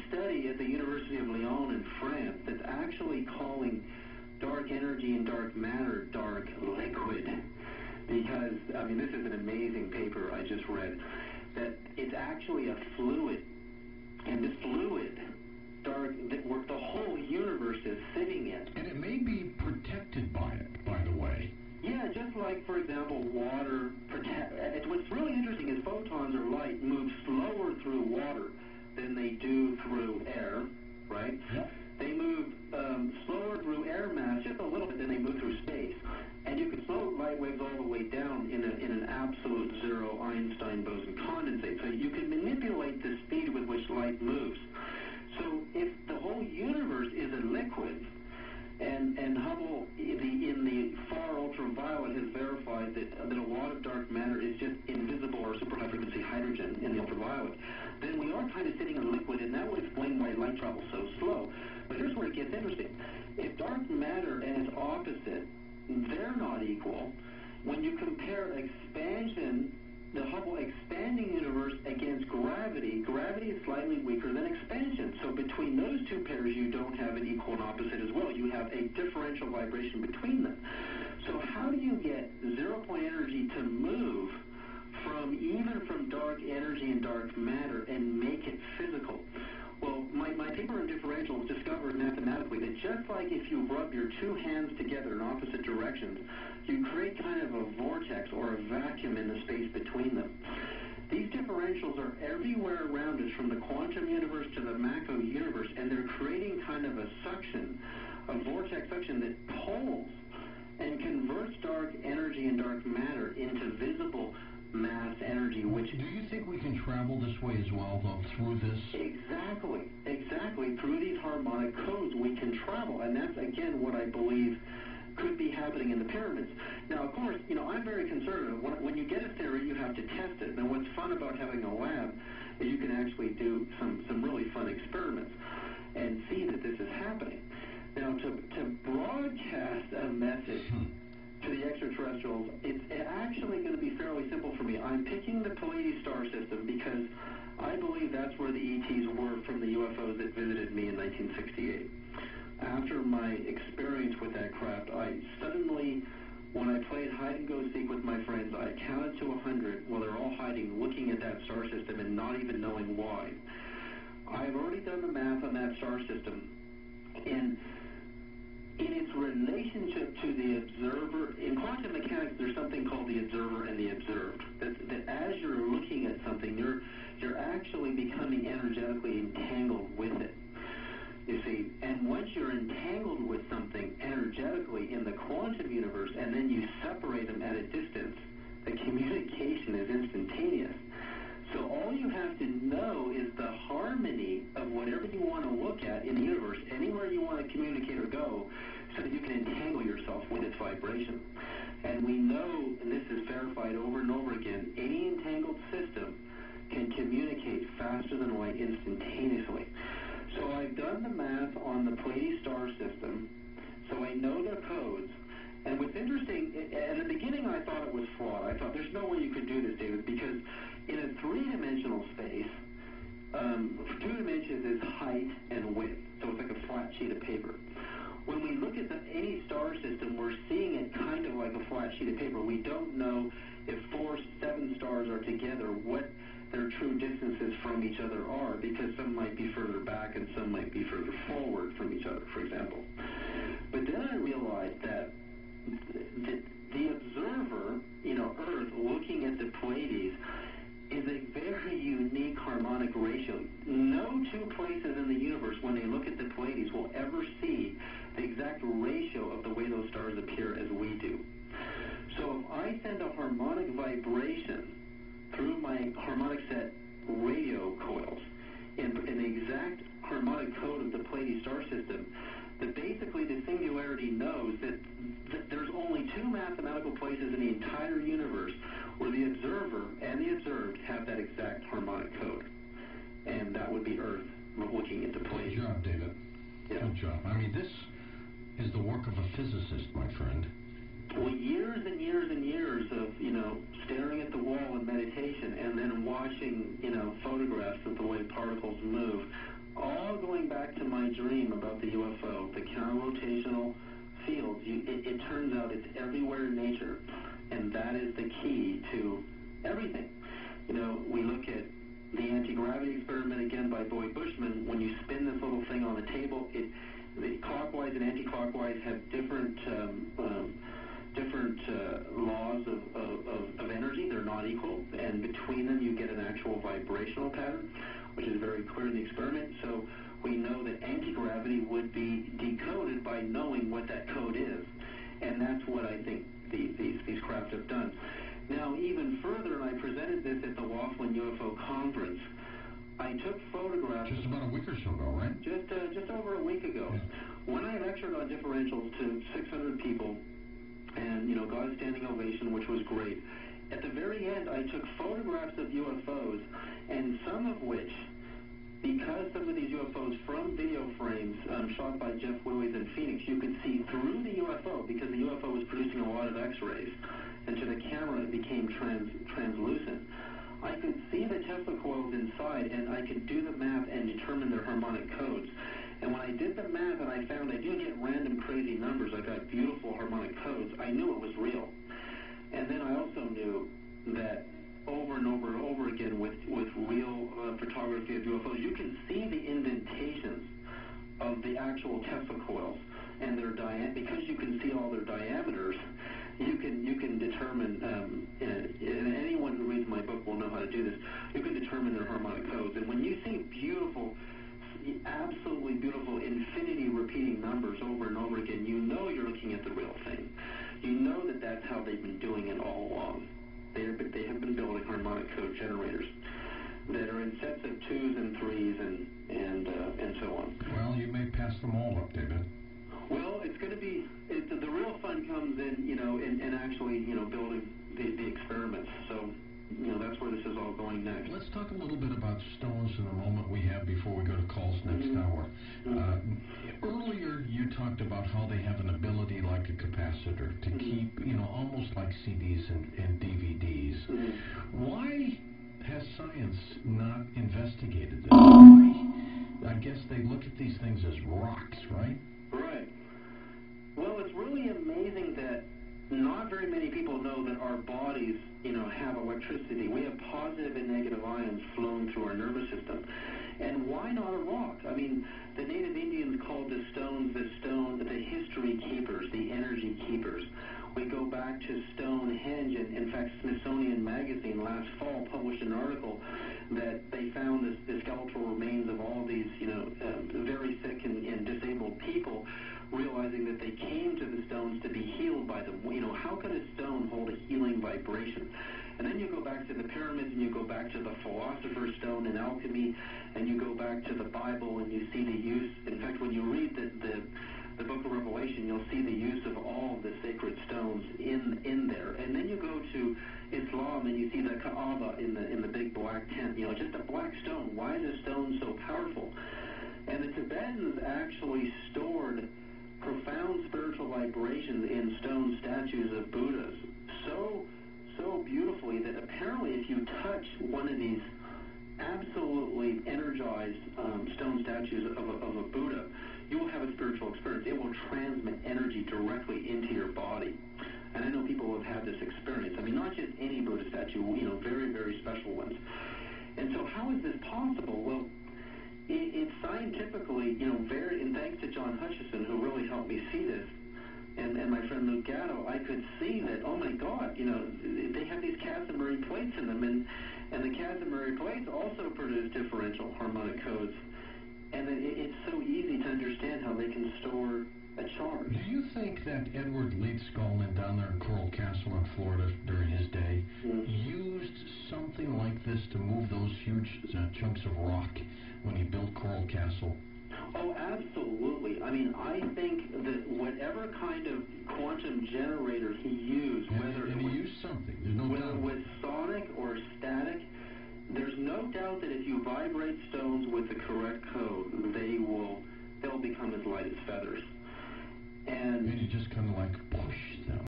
study at the University of Lyon in France that's actually calling dark energy and dark matter dark liquid. Because, I mean, this is an amazing paper I just read, that it's actually a fluid. And this fluid, dark, that the whole universe is sitting in. And it may be protected by it, by the way. Yeah, just like, for example, water. What's really interesting is photons or light move slower through water than they do through air, right? Yep. They move slower through air mass just a little bit than they move through space. And you can slow light waves all the way down in an absolute zero Einstein boson condensate. So you can manipulate the speed with which light moves. So if the whole universe is a liquid, and Hubble, in the far ultraviolet, has verified that a lot of dark matter is just invisible or super high frequency hydrogen in the ultraviolet, then we are kind of sitting in a liquid, and that would explain why light travels so slow. But here's where it gets interesting. If dark matter and its opposite, they're not equal, when you compare expansion, the Hubble expanding universe against gravity, gravity is slightly weaker than expansion. So between those two pairs, you don't have an equal and opposite as well. You have a differential vibration between them. So how do you get zero-point energy to move even from dark energy and dark matter and make it physical? Well, my paper on differentials discovered mathematically that just like if you rub your two hands together in opposite directions, you create kind of a vortex or a vacuum in the space between them. These differentials are everywhere around us, from the quantum universe to the macro universe, and they're creating kind of a suction, a vortex suction that pulls and converts dark energy and dark matter into visible mass energy, which... Do you think we can travel this way as well, though, through this? Exactly. Through these harmonic codes, we can travel, and that's, again, what I believe could be happening in the pyramids. Now, of course, I'm very conservative. When you get a theory, you have to test it. Now, what's fun about having a lab is you can actually do some really fun experiments and see that this is happening. Now, to broadcast a message to the extraterrestrials, it's actually going to be fairly simple for me. I'm picking the Pleiades star system because I believe that's where the ETs were from the UFOs that visited me in 1968. After my experience with that craft, I suddenly, when I played hide-and-go-seek with my friends, I counted to 100 while they're all hiding, looking at that star system and not even knowing why. I've already done the math on that star system, and in its relationship to the observer, in quantum mechanics, there's something called the observer and the observed. That as you're looking at something, you're actually becoming energetically entangled with it. You see, and once you're entangled with something energetically in the quantum universe, and then you separate them at a distance, the communication is instantaneous. So all you have to know is the harmony of whatever you want to look at in the universe, anywhere you want to communicate or go, so that you can entangle yourself with its vibration. And we know, and this is verified over and over again, any entangled system can communicate faster than light instantaneously. So I've done the math on the Pleiades star system, so I know the codes. And what's interesting, in the beginning I thought it was flawed. I thought there's no way you could do this, David, because in a three-dimensional space, 2 dimensions is height and width, so it's like a flat sheet of paper. When we look at any star system, we're seeing it kind of like a flat sheet of paper. We don't know if 7 stars are together, what their true distances from each other are, because some might be further back and some might be further forward from each other, for example. But then I realized that the observer, Earth, looking at the Pleiades, is a very unique harmonic ratio. No two places in the universe, when they look at the Pleiades, will ever see the exact ratio of the way those stars appear as we do. So if I send a harmonic vibration through my harmonic set radio coils in the exact harmonic code of the Pleiades star system, that basically the singularity knows that there's only 2 mathematical places in the entire universe where the observer and the observed have that exact harmonic code. And that would be Earth looking at the Pleiades. Good job, David. Yeah. Good job. I mean, this is the work of a physicist, my friend. Well, years and years and years of, staring at the wall in meditation and then watching, photographs of the way particles move, all going back to my dream about the UFO, the counter-rotational fields. It turns out it's everywhere in nature, and that is the key to everything. You know, we look at the anti-gravity experiment again by Boyd Bushman. When you spin this little thing on the table, the clockwise and anti-clockwise have different laws of energy. They're not equal, and between them you get an actual vibrational pattern, which is very clear in the experiment. So we know that anti-gravity would be decoded by knowing what that code is, and that's what I think these craft have done. Now, even further, and I presented this at the Laughlin UFO conference, I took photographs. Just about a week or so ago, right? Just over a week ago. Yeah. When I lectured on differentials to 600 people, and, you know, got a standing ovation, which was great. At the very end, I took photographs of UFOs, and some of which, because some of these UFOs from video frames shot by Jeff Willies in Phoenix, you could see through the UFO because the UFO was producing a lot of X-rays, and to the camera it became translucent. I could see the Tesla coils inside, and I could do the math and determine their harmonic codes. And when I did the math and I found I didn't get random crazy numbers, I got beautiful harmonic codes, I knew it was real. And then I also knew that over and over and over again with real photography of UFOs, you can see the indentations of the actual Tesla coils and their because you can see all their diameters. You can determine, and anyone who reads my book will know how to do this. You can determine their harmonic codes, and when you see beautiful, absolutely beautiful, infinity repeating numbers over and over again, you know you're looking at the real thing. You know that that's how they've been doing it all along. They have been building harmonic code generators that are in sets of 2s and 3s and so on. Well, you may pass them all up, David. Well, it's going to be the real fun comes in, you know, in actually, you know, building the experiments. So, you know, that's where this is all going next. Let's talk a little bit about stones in the moment we have before we go to calls next hour. Earlier, you talked about how they have an ability like a capacitor to keep, you know, almost like CDs and DVDs. Why has science not investigated this? Why? I guess they look at these things as rocks, right? Right. Well, it's really amazing that not very many people know that our bodies, you know, have electricity. We have positive and negative ions flowing through our nervous system. And why not a rock? I mean, the native Indians called the stones the history keepers, the energy keepers. We go back to Stonehenge, and in fact, Smithsonian Magazine last fall published an article that they found the skeletal remains of all these, you know, very sick and disabled people, realizing that they came to the stones to be healed by them. You know, how could a stone hold a healing vibration? And then you go back to the pyramids, and you go back to the philosopher's stone in alchemy, and you go back to the Bible, and you see the use. In fact, when you read the book of Revelation, you'll see the use of all of the sacred stones in there. And then you go to Islam, and you see the Kaaba in the big black tent. You know, just a black stone. Why is a stone so powerful? And the Tibetans actually stored profound spiritual vibrations in stone statues of Buddhas so beautifully that apparently if you touch one of these absolutely energized stone statues of a Buddha, you will have a spiritual experience. It will transmit energy directly into your body. And I know people who have had this experience. I mean, not just any Buddha statue, you know, very, very special ones. And so how is this possible? Well, it's scientifically, you know, and thanks to John Hutchison, who really helped me see this, and my friend Luke Gatto, I could see that, oh my God, you know, they have these Casimir plates in them, and the Casimir plates also produce differential harmonic codes, and that it's so easy to understand how they can store a charge. Do you think that Edward Leeds Scullin down there in Coral Castle in Florida during his day used something like this to move those huge chunks of rock when he built Coral Castle? Oh, absolutely. I mean, I think that whatever kind of quantum generator he used, whether it was sonic or static, there's no doubt that if you vibrate stones with the correct code, they'll become as light as feathers. And you just kind of like push them.